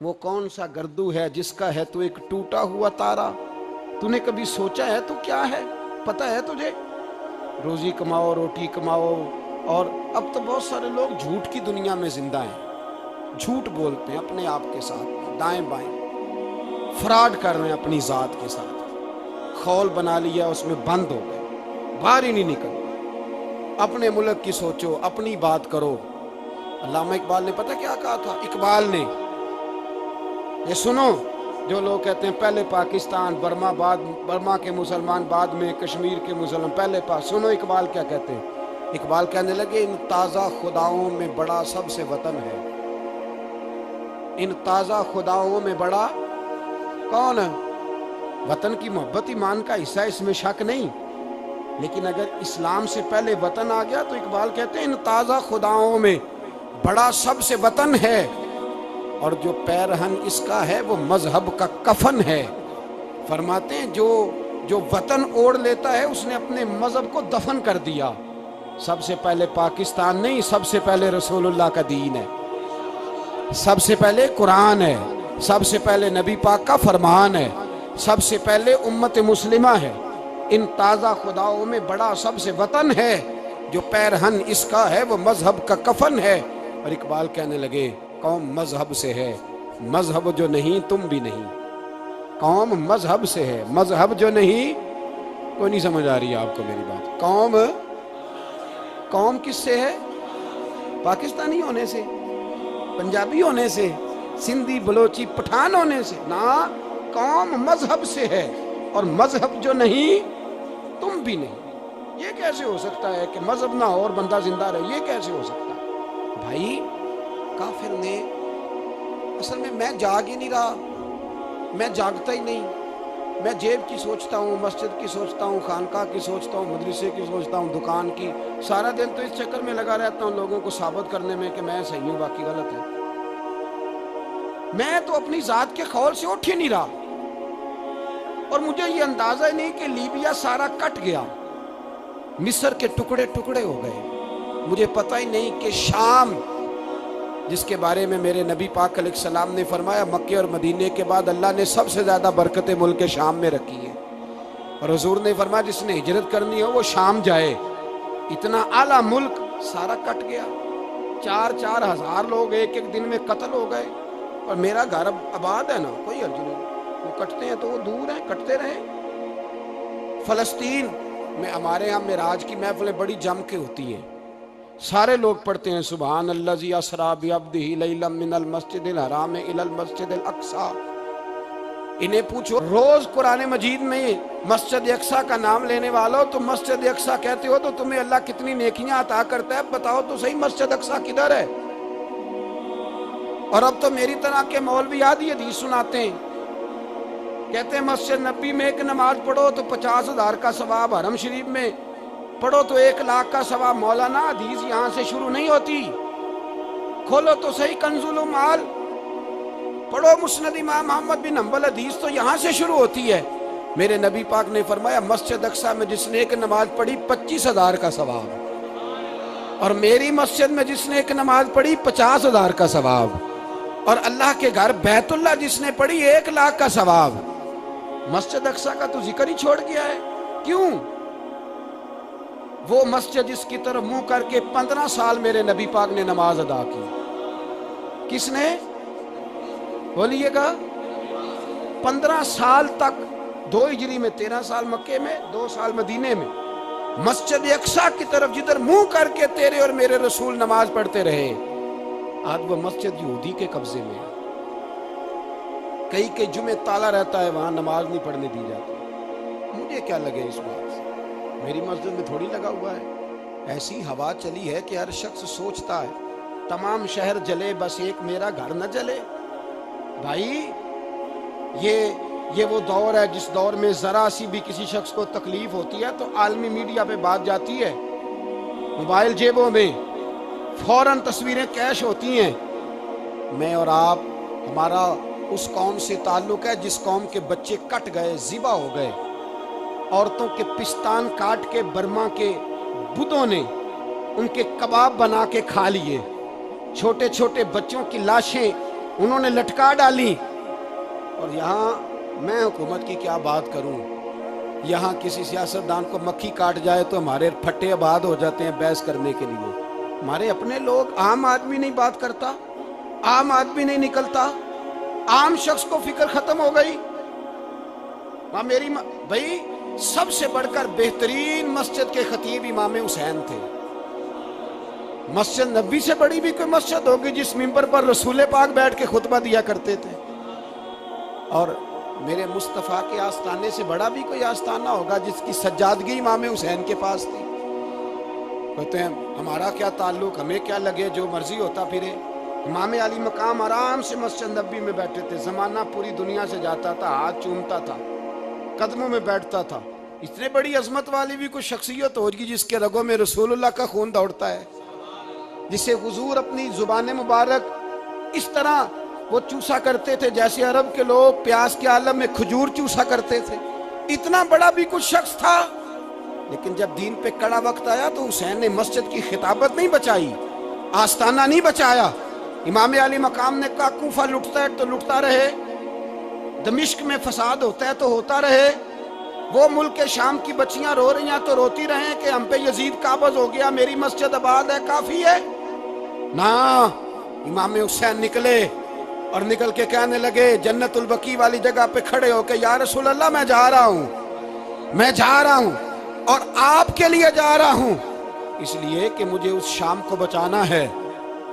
وہ کون سا گردو ہے جس کا ہے تو ایک ٹوٹا ہوا تارا؟ تو نے کبھی سوچا ہے تو کیا ہے؟ پتہ ہے تجھے؟ روزی کماؤ، روٹی کماؤ، اور اب تو بہت سارے لوگ جھوٹ کی دنیا میں زندہ ہیں، جھوٹ بولتے ہیں اپنے آپ کے ساتھ، دائیں بائیں فراڈ کر رہے ہیں اپنی ذات کے ساتھ، خول بنا لیا اس میں بند ہو گئے، باہر ہی نہیں نکل۔ اپنے ملک کی سوچو، اپنی بات کرو۔ علامہ اقبال نے پتہ کیا کہا تھا؟ اقبال نے، یہ سنو، جو لوگ کہتے ہیں پہلے پاکستان، برما کے مسلمان بعد میں، کشمیر کے مسلمان پہلے سنو اقبال کیا کہتے ہیں۔ اقبال کہنے لگے ان تازہ خداؤں میں بڑا سب سے وطن ہے، ان تازہ خداؤں میں بڑا کون ہے؟ وطن کی محبت ایمان کا حصہ، اس میں شک نہیں، لیکن اگر اسلام سے پہلے وطن آ گیا تو اقبال کہتے ہیں ان تازہ خداؤں میں بڑا سب سے وطن ہے، اور جو پیرہن اس کا ہے وہ مذہب کا کفن ہے۔ فرماتے ہیں جو وطن اوڑھ لیتا ہے اس نے اپنے مذہب کو دفن کر دیا۔ سب سے پہلے پاکستان نہیں، سب سے پہلے رسول اللہ کا دین ہے، سب سے پہلے قرآن ہے، سب سے پہلے نبی پاک کا فرمان ہے، سب سے پہلے امت مسلمہ ہے۔ ان تازہ خداؤں میں بڑا سب سے وطن ہے، جو پیرہن اس کا ہے وہ مذہب کا کفن ہے۔ اور اقبال کہنے لگے قوم مذہب سے ہے، مذہب جو نہیں تم بھی نہیں۔ قوم مذہب سے ہے، مذہب جو نہیں، کوئی نہیں سمجھ آ رہی ہے آپ کو میری بات؟ قوم کس سے ہے؟ پاکستانی ہونے سے، پنجابی ہونے سے، سندھی بلوچی پٹھان ہونے سے نہ، قوم مذہب سے ہے، اور مذہب جو نہیں تم بھی نہیں۔ یہ کیسے ہو سکتا ہے کہ مذہب نہ ہو اور بندہ زندہ رہے؟ یہ کیسے ہو سکتا ہے بھائی؟ کافر نے اصل میں جاگ ہی نہیں رہا، میں جاگتا ہی نہیں، میں جیب کی سوچتا ہوں، مسجد کی سوچتا ہوں، خانقاہ کی سوچتا ہوں، مدرسے کی سوچتا ہوں، دکان کی، سارا دن تو اس چکر میں لگا رہتا ہوں لوگوں کو ثابت کرنے میں کہ میں صحیح ہوں باقی غلط ہے۔ میں تو اپنی ذات کے خول سے اٹھ ہی نہیں رہا، اور مجھے یہ اندازہ ہی نہیں کہ لیبیا سارا کٹ گیا، مصر کے ٹکڑے ٹکڑے ہو گئے، مجھے پتہ ہی نہیں کہ شام، جس کے بارے میں میرے نبی پاک علیہ السلام نے فرمایا مکے اور مدینے کے بعد اللہ نے سب سے زیادہ برکتیں ملک شام میں رکھی ہے، اور حضور نے فرمایا جس نے ہجرت کرنی ہو وہ شام جائے۔ اتنا اعلیٰ ملک سارا کٹ گیا، 4 ہزار لوگ ایک دن میں قتل ہو گئے، اور میرا گھر اب آباد ہے نا، کوئی حرج نہیں، وہ کٹتے ہیں تو وہ دور ہیں، کٹتے رہیں۔ فلسطین میں ہمارے یہاں معراج کی محفلیں بڑی جم کے ہوتی ہیں، سارے لوگ پڑھتے ہیں سبحان الذی اسریٰ بعبدہ لیلا من المسجد الحرام الی المسجد الاقصی۔ انہیں پوچھو روز قرآن مجید میں مسجد اقصی کا نام لینے والو، تم مسجد اقصی کہتے ہو تو تمہیں اللہ کتنی نیکیاں عطا کرتا ہے، بتاؤ تو صحیح مسجد اقصی کدھر ہے؟ اور اب تو میری طرح کے مولوی آدھی حدیث سناتے ہیں، کہتے ہیں مسجد نبی میں ایک نماز پڑھو تو 50,000 کا ثواب، حرم شریف میں پڑھو تو 1,00,000 کا ثواب۔ مولانا حدیث یہاں سے شروع نہیں ہوتی، کھولو تو صحیح کنز المعال، پڑھو مسند امام احمد بن حنبل، حدیث تو یہاں سے شروع ہوتی ہے۔ میرے نبی پاک نے فرمایا مسجد اقصی میں جس نے ایک نماز پڑھی 25,000 کا ثواب، اور میری مسجد میں جس نے ایک نماز پڑھی 50,000 کا ثواب، اور اللہ کے گھر بیت اللہ جس نے پڑھی 1,00,000 کا ثواب۔ مسجد اقصی کا تو ذکر ہی چھوڑ گیا ہے، کیوں؟ وہ مسجد جس کی طرف منہ کر کے 15 سال میرے نبی پاک نے نماز ادا کی، کس نے؟ بولیے گا 15 سال تک، 2 ہجری میں 13 سال مکے میں، 2 سال مدینے میں، مسجد اقصی کی طرف جدھر منہ کر کے تیرے اور میرے رسول نماز پڑھتے رہے۔ آج وہ مسجد یہودی کے قبضے میں ہے، کئی جمعے تالا رہتا ہے، وہاں نماز نہیں پڑھنے دی جاتی۔ مجھے کیا لگے اس بات سے؟ میری مسجد میں تھوڑی لگا ہوا ہے۔ ایسی ہوا چلی ہے کہ ہر شخص سوچتا ہے تمام شہر جلے بس ایک میرا گھر نہ جلے۔ بھائی یہ وہ دور ہے جس دور میں ذرا سی بھی کسی شخص کو تکلیف ہوتی ہے تو عالمی میڈیا پہ بات جاتی ہے، موبائل جیبوں میں فوراً تصویریں کیش ہوتی ہیں۔ میں اور آپ، ہمارا اس قوم سے تعلق ہے جس قوم کے بچے کٹ گئے، ذبح ہو گئے، عورتوں کے پستان کاٹ کے برما کے بدھوں نے ان کے کباب بنا کے کھا لیے، چھوٹے چھوٹے بچوں کی لاشیں انہوں نے لٹکا ڈالی. اور یہاں میں حکومت کی کیا بات کروں، یہاں کسی سیاستدان کو مکھی کاٹ جائے تو ہمارے پھٹے آباد ہو جاتے ہیں بحث کرنے کے لیے. ہمارے اپنے لوگ، عام آدمی نہیں بات کرتا، عام آدمی نہیں نکلتا، عام شخص کو فکر ختم ہو گئی. میری بھائی سب سے بڑھ کر بہترین مسجد کے خطیب امام حسین تھے. مسجد نبی سے بڑی بھی کوئی مسجد ہوگی جس ممبر پر رسول پاک بیٹھ کے خطبہ دیا کرتے تھے؟ اور میرے مصطفیٰ کے آستانے سے بڑا بھی کوئی آستانہ ہوگا جس کی سجادگی امام حسین کے پاس تھی؟ کہتے ہیں ہمارا کیا تعلق، ہمیں کیا لگے، جو مرضی ہوتا پھرے. امام علی مقام آرام سے مسجد نبی میں بیٹھے تھے. زمانہ پوری دنیا سے جاتا تھا، ہاتھ چومتا تھا، قدموں میں بیٹھتا تھا. اتنے بڑی عظمت والی بھی کوئی شخصیت ہوگی جس کے رگوں میں رسول اللہ کا خون دوڑتا ہے، جسے حضور اپنی زبان مبارک اس طرح وہ چوسا کرتے تھے جیسے عرب کے لوگ پیاس کے عالم میں کھجور چوسا کرتے تھے. اتنا بڑا بھی کچھ شخص تھا. لیکن جب دین پہ کڑا وقت آیا تو حسین نے مسجد کی خطابت نہیں بچائی، آستانہ نہیں بچایا. امام علی مقام نے کہا کوفہ لٹتا ہے تو لٹتا رہے، دمشق میں فساد ہوتا ہے تو ہوتا رہے، وہ ملک شام کی بچیاں رو رہی ہیں تو روتی رہیں کہ ہم پہ یزید قابض ہو گیا، میری مسجد آباد ہے، کافی ہے. نا، امام حسین نکلے اور نکل کے کہنے لگے جنت البقیع والی جگہ پہ کھڑے ہو کے یا رسول اللہ میں جا رہا ہوں، میں جا رہا ہوں اور آپ کے لیے جا رہا ہوں، اس لیے کہ مجھے اس شام کو بچانا ہے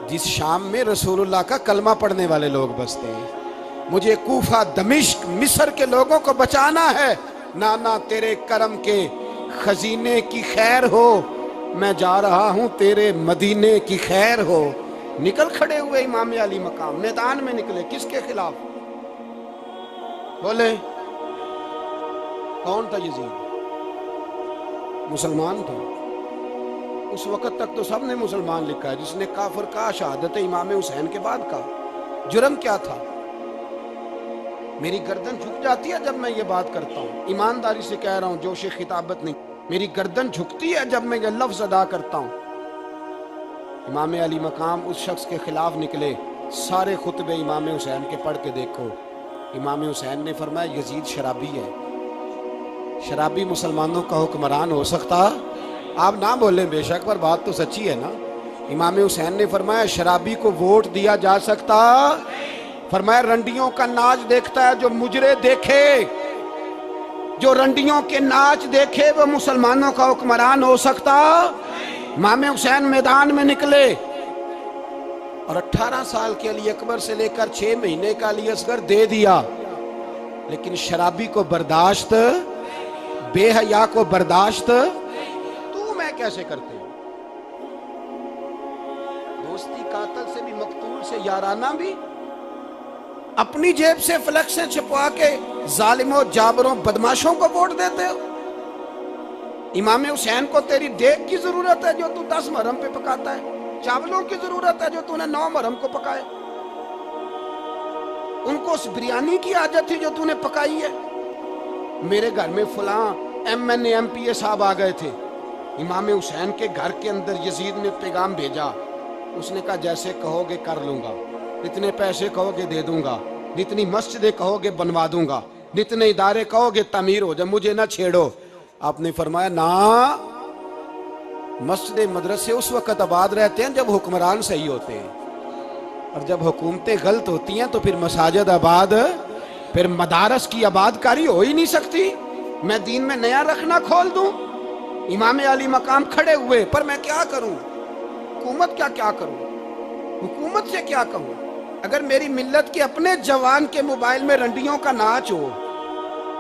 جس شام میں رسول اللہ کا کلمہ پڑھنے والے لوگ بستے ہیں. مجھے کوفہ، دمشق، مصر کے لوگوں کو بچانا ہے. نانا تیرے کرم کے خزینے کی خیر ہو، میں جا رہا ہوں تیرے مدینے کی خیر ہو. نکل کھڑے ہوئے امام علی مقام، میدان میں نکلے. کس کے خلاف بولے؟ کون تھا یزید؟ مسلمان تھا. اس وقت تک تو سب نے مسلمان لکھا ہے. جس نے کافر کہا شہادت امام حسین کے بعد کا جرم کیا تھا؟ میری گردن جھک جاتی ہے جب میں یہ بات کرتا ہوں، ایمانداری سے کہہ رہا ہوں، جوش خطابت نہیں. میری گردن جھکتی ہے جب میں یہ لفظ ادا کرتا ہوں. امام علی مقام اس شخص کے خلاف نکلے. سارے خطبے امام حسین کے پڑھ کے دیکھو. امام حسین نے فرمایا یزید شرابی ہے. شرابی مسلمانوں کا حکمران ہو سکتا؟ آپ نہ بولیں بے شک، پر بات تو سچی ہے نا. امام حسین نے فرمایا شرابی کو ووٹ دیا جا سکتا؟ فرمایا رنڈیوں کا ناچ دیکھتا ہے جو مجرے دیکھے، جو رنڈیوں کے ناچ دیکھے وہ مسلمانوں کا حکمران ہو سکتا؟ امام حسین میدان میں نکلے اور 18 سال کے علی اکبر سے لے کر 6 مہینے کا علی اصغر دے دیا. لیکن شرابی کو برداشت، بے حیا کو برداشت تو میں کیسے کرتے ہو؟ دوستی قاتل سے بھی، مقتول سے یارانہ بھی، اپنی جیب سے فلیکسیں چھپوا کے ظالموں، جابروں، بدماشوں کو ووٹ دیتے ہو. امام حسین کو تیری دیگ کی ضرورت ہے جو تو 10 محرم پہ پکاتا ہے، چاولوں کی ضرورت ہے جو تو نے 9 محرم کو پکائے. ان کو اس بریانی کی عادت تھی جو تو نے پکائی ہے. میرے گھر میں فلاں M N A M P A صاحب آ گئے تھے. امام حسین کے گھر کے اندر یزید نے پیغام بھیجا. اس نے کہا جیسے کہو گے کر لوں گا، جتنے پیسے کہو گے دے دوں گا، جتنی مسجدیں کہو گے بنوا دوں گا، جتنے ادارے کہو گے تعمیر ہو جائے، مجھے نہ چھیڑو. آپ نے فرمایا نا، مسجد مدرسے اس وقت آباد رہتے ہیں جب حکمران صحیح ہوتے ہیں، اور جب حکومتیں غلط ہوتی ہیں تو پھر مساجد آباد، پھر مدارس کی آباد کاری ہو ہی نہیں سکتی. میں دین میں نیا رکھنا کھول دوں؟ امام علی مقام کھڑے ہوئے. پر میں کیا کروں؟ حکومت کیا کروں؟ حکومت سے کیا کہوں؟ اگر میری ملت کے اپنے جوان کے موبائل میں رنڈیوں کا ناچ ہو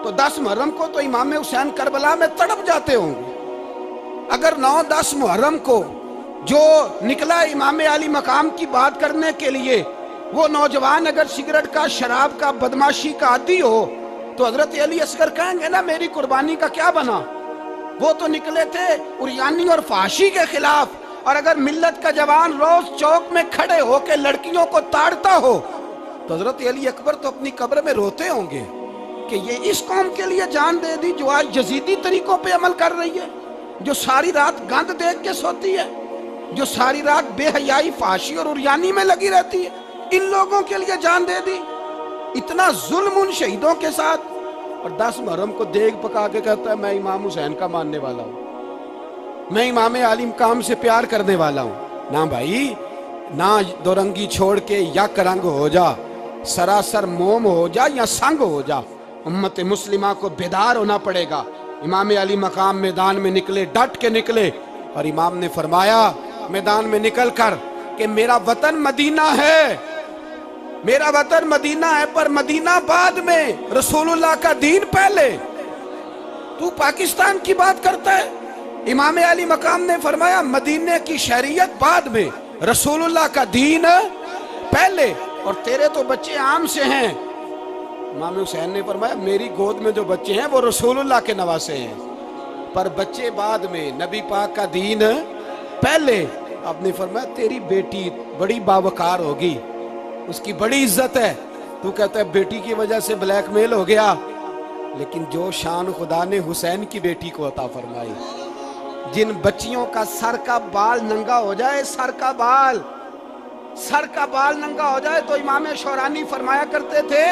تو 10 محرم کو تو امام حسین کربلا میں تڑپ جاتے ہوں گے. اگر 9-10 محرم کو جو نکلا امام علی مقام کی بات کرنے کے لیے، وہ نوجوان اگر سگریٹ کا، شراب کا، بدماشی کا عادی ہو تو حضرت علی اصغر کہیں گے نا میری قربانی کا کیا بنا؟ وہ تو نکلے تھے عریانی اور فحاشی کے خلاف. اور اگر ملت کا جوان روز چوک میں کھڑے ہو کے لڑکیوں کو تاڑتا ہو تو حضرت علی اکبر تو اپنی قبر میں روتے ہوں گے کہ یہ اس قوم کے لیے جان دے دی جو آج یزیدی طریقوں پہ عمل کر رہی ہے، جو ساری رات گند دیکھ کے سوتی ہے، جو ساری رات بے حیائی، فحاشی اور عریانی میں لگی رہتی ہے. ان لوگوں کے لیے جان دے دی. اتنا ظلم ان شہیدوں کے ساتھ. اور 10 محرم کو دیگ پکا کے کہتا ہے میں امام حسین کا ماننے والا ہوں, میں امام علی مقام سے پیار کرنے والا ہوں. نہ بھائی, نہ دو رنگی چھوڑ کے یک رنگ ہو جا, سراسر موم ہو جا یا سنگ ہو جا. امت مسلمہ کو بیدار ہونا پڑے گا. امام علی مقام میدان میں نکلے, ڈٹ کے نکلے, اور امام نے فرمایا میدان میں نکل کر کہ میرا وطن مدینہ ہے, میرا وطن مدینہ ہے, پر مدینہ بعد میں, رسول اللہ کا دین پہلے. تو پاکستان کی بات کرتا ہے. امام علی مقام نے فرمایا مدینہ کی شریعت بعد میں, رسول اللہ کا دین پہلے, اور تیرے تو بچے عام سے ہیں. امام حسین نے فرمایا میری گود میں جو بچے ہیں وہ رسول اللہ کے نواسے ہیں, پر بچے بعد میں, نبی پاک کا دین پہلے. آپ نے فرمایا تیری بیٹی بڑی باوقار ہوگی, اس کی بڑی عزت ہے. تو کہتا ہے بیٹی کی وجہ سے بلیک میل ہو گیا, لیکن جو شان خدا نے حسین کی بیٹی کو عطا فرمائی, جن بچیوں کا سر کا بال ننگا ہو جائے, سر کا بال ننگا ہو جائے, تو امام شورانی فرمایا کرتے تھے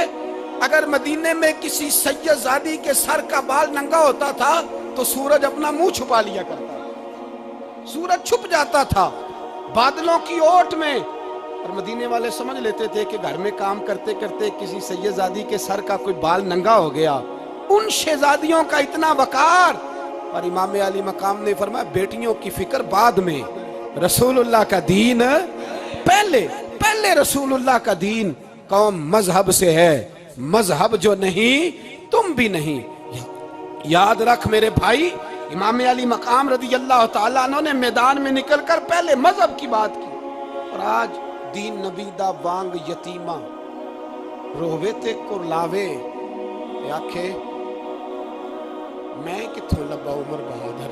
اگر مدینے میں کسی سید زادی کے سر کا بال ننگا ہوتا تھا تو سورج اپنا منہ چھپا لیا کرتا تھا, سورج چھپ جاتا تھا بادلوں کی اوٹ میں. اور مدینے والے سمجھ لیتے تھے کہ گھر میں کام کرتے کرتے کسی سید زادی کے سر کا کوئی بال ننگا ہو گیا. ان شہزادیوں کا اتنا وقار. اور امام علی مقام نے فرمایا بیٹیوں کی فکر بعد میں, رسول اللہ کا دین پہلے. پہلے رسول اللہ کا دین. قوم مذہب سے ہے, مذہب جو نہیں تم بھی نہیں. یاد رکھ میرے بھائی, امام علی مقام رضی اللہ تعالیٰ عنہ نے میدان میں نکل کر پہلے مذہب کی بات کی. اور آج دین نبی دا وانگ یتیمہ رووے تے کرلاوے آکھے میں کتھوں لبا عمر بہادر,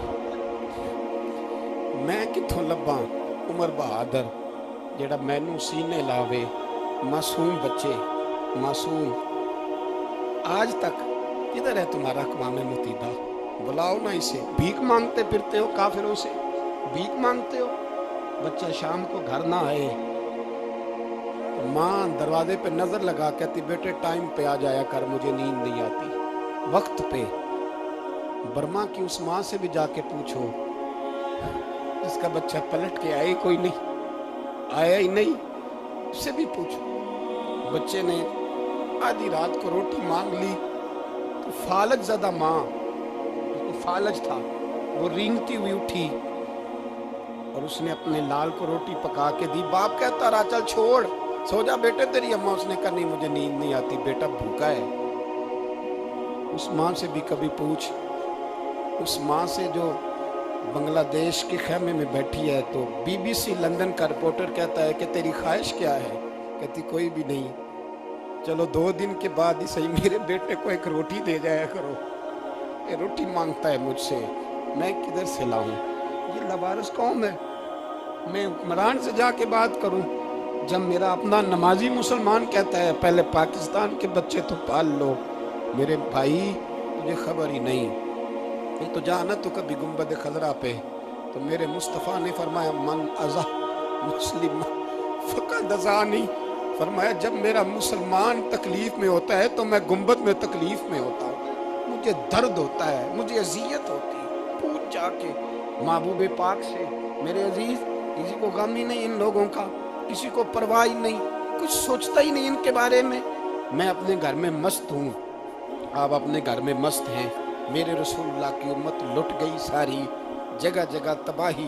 میں کتھوں لبا عمر بہادر جیڑا مینوں سینے لاوے. معصوم بچے, معصوم. آج تک کدھر ہے تمہارا اقوام متحدہ؟ بلاؤ نا اسے. بھیک مانگتے پھرتے ہو کافروں سے, بھیک مانگتے ہو. بچہ شام کو گھر نہ آئے, ماں دروازے پہ نظر لگا کہتی بیٹے ٹائم پہ آ جایا کر, مجھے نیند نہیں آتی, وقت پہ. برما کی اس ماں سے بھی جا کے پوچھو جس کا بچہ پلٹ کے آئے کوئی نہیں, آیا ہی نہیں, اس سے بھی پوچھو. بچے نے آدھی رات کو روٹی مانگ لی تو فالج زدہ ماں, فالج تھا, وہ رینگتی ہوئی اٹھی اور اس نے اپنے لال کو روٹی پکا کے دی. باپ کہتا رہا چل چھوڑ, سو جا بیٹے تیری اماں. اس نے کہا نہیں مجھے نیند نہیں آتی, بیٹا بھوکا ہے. اس ماں سے بھی کبھی پوچھ, اس ماں سے جو بنگلہ دیش کے خیمے میں بیٹھی ہے, تو بی بی سی لندن کا رپورٹر کہتا ہے کہ تیری خواہش کیا ہے؟ کہتی کوئی بھی نہیں, چلو 2 دن کے بعد ہی صحیح میرے بیٹے کو ایک روٹی دے جایا کرو, یہ روٹی مانگتا ہے مجھ سے, میں کدھر سے لاؤں؟ یہ لوارث قوم ہے. میں حکمران سے جا کے بات کروں جب میرا اپنا نمازی مسلمان کہتا ہے پہلے پاکستان کے بچے تو پال لو؟ میرے بھائی تجھے خبر ہی نہیں. یہ تو جانا تو کبھی گنبد خضرا پہ, تو میرے مصطفیٰ نے فرمایا من ازا مسلم فقد ازانی. فرمایا جب میرا مسلمان تکلیف میں ہوتا ہے تو میں گنبد میں تکلیف میں ہوتا ہوں, مجھے درد ہوتا ہے, مجھے اذیت ہوتی ہے. پوچھ جا کے محبوب پاک سے. میرے عزیز کسی کو غم ہی نہیں ان لوگوں کا, کسی کو پرواہ ہی نہیں, کچھ سوچتا ہی نہیں ان کے بارے میں. میں اپنے گھر میں مست ہوں, آپ اپنے گھر میں مست ہیں. میرے رسول اللہ کی امت لٹ گئی ساری, جگہ جگہ تباہی.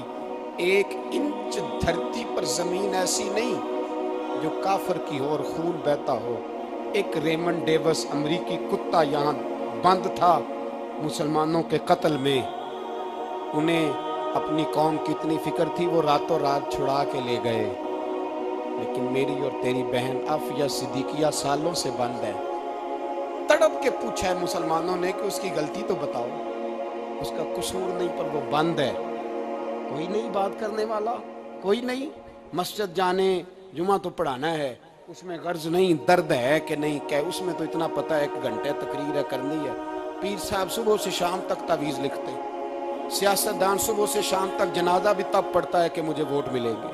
1 انچ دھرتی پر زمین ایسی نہیں جو کافر کی ہو اور خون بہتا ہو. ایک ریمن ڈیوس امریکی کتا یہاں بند تھا مسلمانوں کے قتل میں. انہیں اپنی قوم کی اتنی فکر تھی, وہ راتوں رات چھڑا کے لے گئے. لیکن میری اور تیری بہن عافیہ صدیقیہ سالوں سے بند ہے. تڑپ کے پوچھا ہے مسلمانوں نے کہ اس کی غلطی تو بتاؤ, اس کا قصور نہیں پر وہ بند ہے. کوئی نہیں بات کرنے والا, کوئی نہیں. مسجد جانے, جمعہ تو پڑھانا ہے, اس میں غرض نہیں درد ہے کہ نہیں, کہ اس میں تو اتنا پتہ ہے 1 گھنٹے تقریر ہے کرنی ہے. پیر صاحب صبح سے شام تک تعویذ لکھتے, سیاستدان صبح سے شام تک جنازہ بھی تب پڑھتا ہے کہ مجھے ووٹ ملیں گے.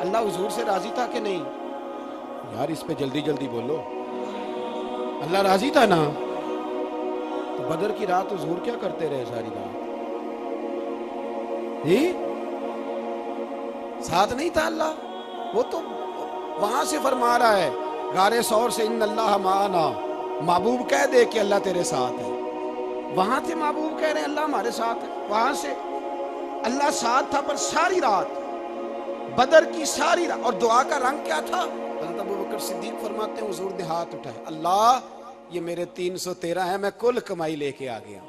اللہ حضور سے راضی تھا کہ نہیں؟ یار اس پہ جلدی جلدی بولو، اللہ راضی تھا نا؟ تو بدر کی رات حضور کیا کرتے رہے ساری رات؟ جی ساتھ نہیں تھا اللہ؟ وہ تو وہاں سے فرما رہا ہے غار ثور سے، ان اللہ معنا، محبوب کہہ دے کہ اللہ تیرے ساتھ ہے۔ وہاں تھے محبوب کہہ رہے ہیں اللہ ہمارے ساتھ ہے، وہاں سے اللہ ساتھ تھا، پر ساری رات، بدر کی ساری رات۔ اور دعا کا رنگ کیا تھا؟ حضرت ابوبکر صدیق فرماتے ہیں حضور نے ہاتھ اٹھائے، اللہ یہ میرے 313 ہیں، میں کل کمائی لے کے آ گیا۔